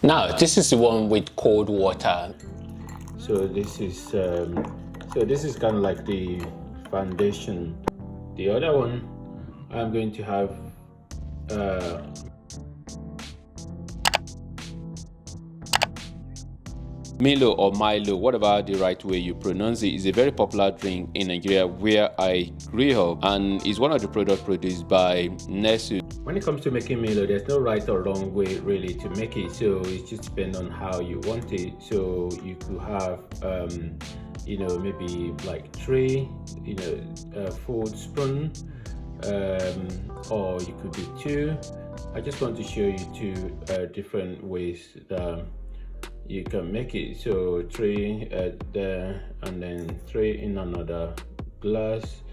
Now, this is the one with cold water. So this is kind of like the foundation. The other one, I'm going to have Milo or Milo, whatever the right way you pronounce it, is a very popular drink in Nigeria where I grew up, and is one of the products produced by Nestle. When it comes to making Milo, there's no right or wrong way really to make it, so it just depends on how you want it. So you could have maybe like 3 full spoon, or you could do 2. I just want to show you 2 different ways that you can make it. So 3 there, and then 3 in another glass.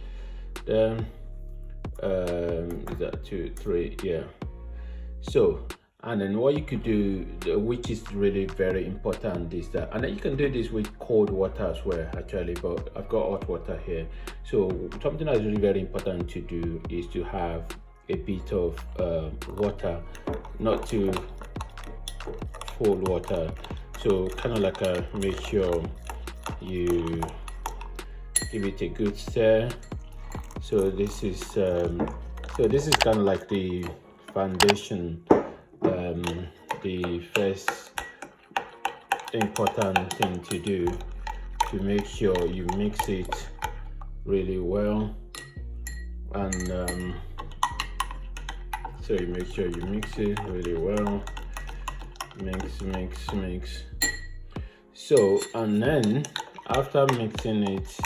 Then is that 2, 3? Yeah. So, and then what you could do, which is really very important, is that, and then you can do this with cold water as well actually, but I've got hot water here. So something that's really very important to do is to have a bit of water, not too full water. So kind of like make sure you give it a good stir. So this is kind of like the foundation, the first important thing to do, to make sure you mix it really well. And so you make sure you mix it really well. Mix. So, and then after mixing it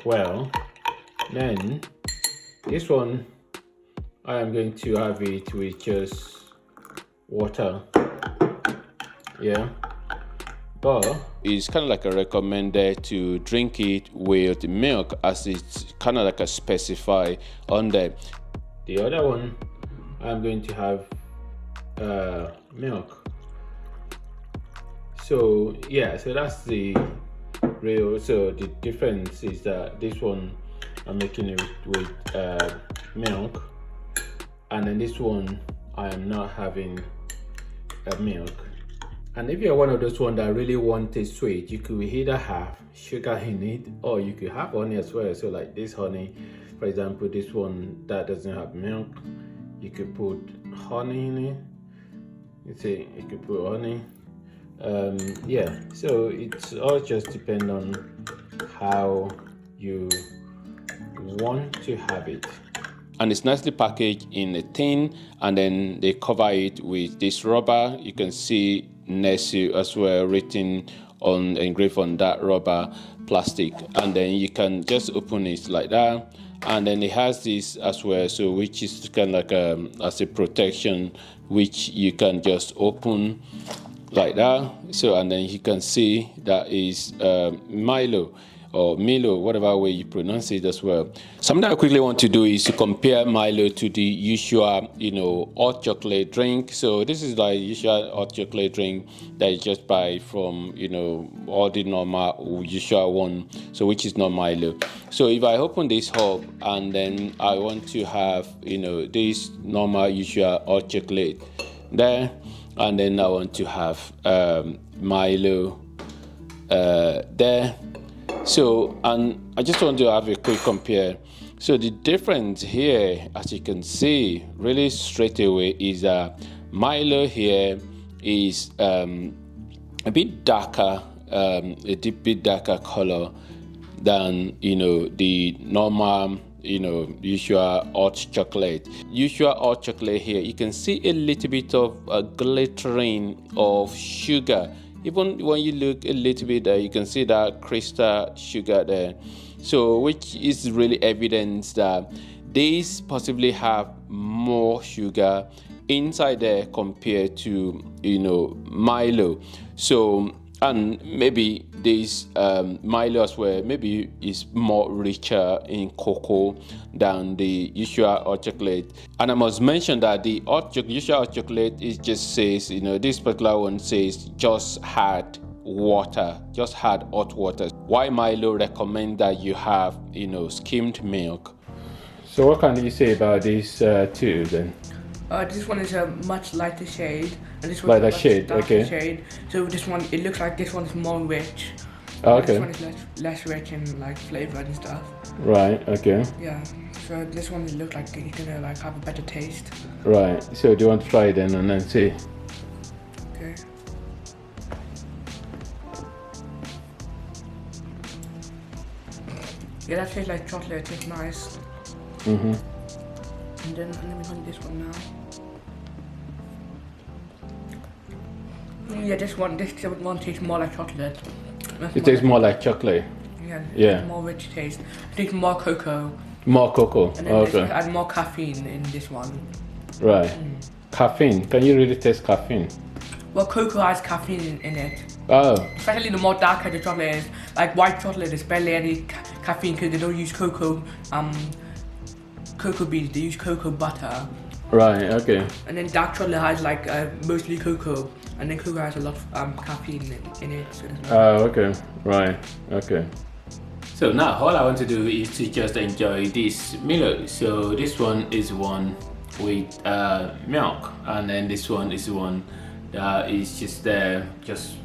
well, then this one I am going to have it with just water. Yeah, but it's kind of like a recommended to drink it with milk, as it's kind of like a specify on there. The other one I'm going to have milk. So yeah, so that's the real. So the difference is that this one I'm making it with milk, and then this one I am not having milk. And if you're one of those ones that really want it sweet, you could either have sugar in it, or you could have honey as well. So like this honey, for example, this one that doesn't have milk, you could put honey in it. You see, you could put honey. Yeah, so it's all just depend on how you want to have it. And it's nicely packaged in a tin, and then they cover it with this rubber. You can see Nestle as well written on, engraved on that rubber plastic, and then you can just open it like that. And then it has this as well, so which is kind of like as a protection, which you can just open like that. So, and then you can see that is Milo or Milo, whatever way you pronounce it as well. Something I quickly want to do is to compare Milo to the usual, hot chocolate drink. So this is like usual hot chocolate drink that you just buy from, all the normal usual one. So which is not Milo. So if I open this up and then I want to have, this normal usual hot chocolate there, and then I want to have Milo there. So, and I just want to have a quick compare. So the difference here, as you can see really straight away, is Milo here is a bit darker, bit darker color than the normal usual hot chocolate. Usual hot chocolate here, you can see a little bit of a glittering of sugar. Even when you look a little bit there, you can see that crystal sugar there. So which is really evidence that these possibly have more sugar inside there compared to Milo. So, and maybe this Milo as well, maybe is more richer in cocoa than the usual hot chocolate. And I must mention that the usual hot chocolate, it just says, this particular one says just add water, just add hot water. Why Milo recommend that you have, skimmed milk? So what can you say about these two then? This one is a much lighter shade, and this one is a much shade, darker okay. shade. So this one, it looks like this one is more rich. Okay. This one is less rich in like flavor and stuff. Right. Okay. Yeah. So this one looks like it's gonna like have a better taste. Right. So do you want to try it then and then see? Okay. Yeah, that tastes like chocolate. It tastes nice. Mm-hmm. And then let me find this one now. Yeah, this one tastes more like chocolate. It tastes more like chocolate. Yeah. More rich taste. It tastes more cocoa. More cocoa. And then this one had more caffeine in this one. Right. Caffeine. Can you really taste caffeine? Well, cocoa has caffeine in it. Oh. Especially the more darker the chocolate is. Like white chocolate, there's barely any caffeine because they don't use cocoa beans. They use cocoa butter. Right. Okay. And then dark chocolate has like mostly cocoa, and then cocoa has a lot of caffeine in it. So okay. Right. Okay. So now all I want to do is to just enjoy this Milo. So this one is one with milk, and then this one is one that is just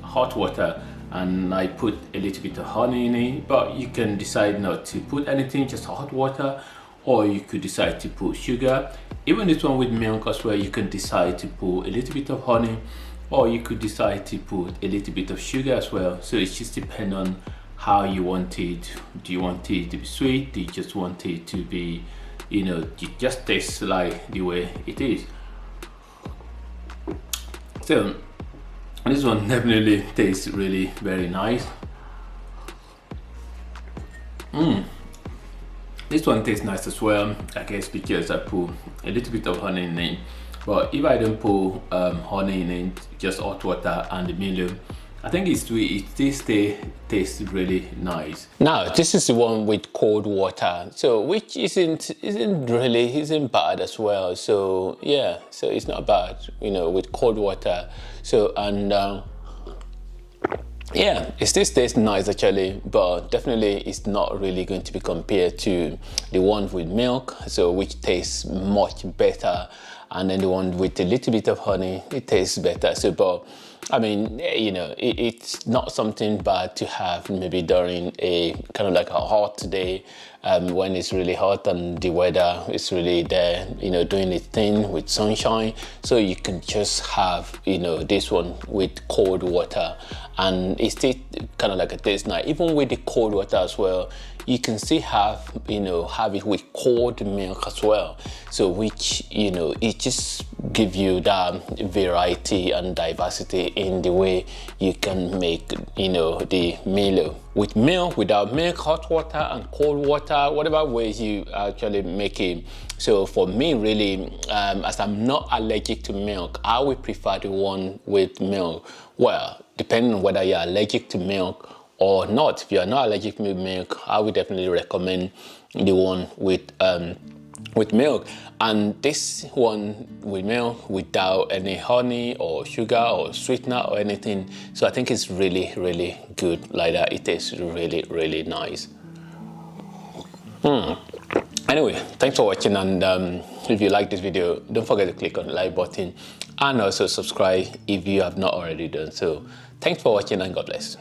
hot water, and I put a little bit of honey in it. But you can decide not to put anything, just hot water, or you could decide to put sugar. Even this one with milk as well, you can decide to put a little bit of honey, or you could decide to put a little bit of sugar as well. So it just depends on how you want it. Do you want it to be sweet? Do you just want it to be, it just tastes like the way it is? So this one definitely tastes really very nice. This one tastes nice as well, I guess because I put a little bit of honey in it. But if I don't put honey in it, just hot water and the Milo, I think it's sweet. It tastes really nice. Now this is the one with cold water, so which isn't bad as well. So yeah, so it's not bad, with cold water. So and yeah, it still tastes nice actually, but definitely it's not really going to be compared to the one with milk, so which tastes much better, and then the one with a little bit of honey, it tastes better. So but I mean, it's not something bad to have maybe during a kind of like a hot day, when it's really hot and the weather is really there, doing its thing with sunshine. So you can just have, this one with cold water, and it's still kind of like a taste nice. Even with the cold water as well, you can still have it with cold milk as well. So which, it just give you that variety and diversity in the way you can make, the Milo. With milk, without milk, hot water and cold water, whatever ways you actually make it. So for me, really, as I'm not allergic to milk, I would prefer the one with milk. Well, depending on whether you're allergic to milk or not. If you're not allergic to milk, I would definitely recommend the one with milk. And this one with milk without any honey or sugar or sweetener or anything. So I think it's really, really good like that. It tastes really, really nice. Anyway, thanks for watching, and if you like this video, don't forget to click on the like button and also subscribe if you have not already done so. Thanks for watching, and God bless.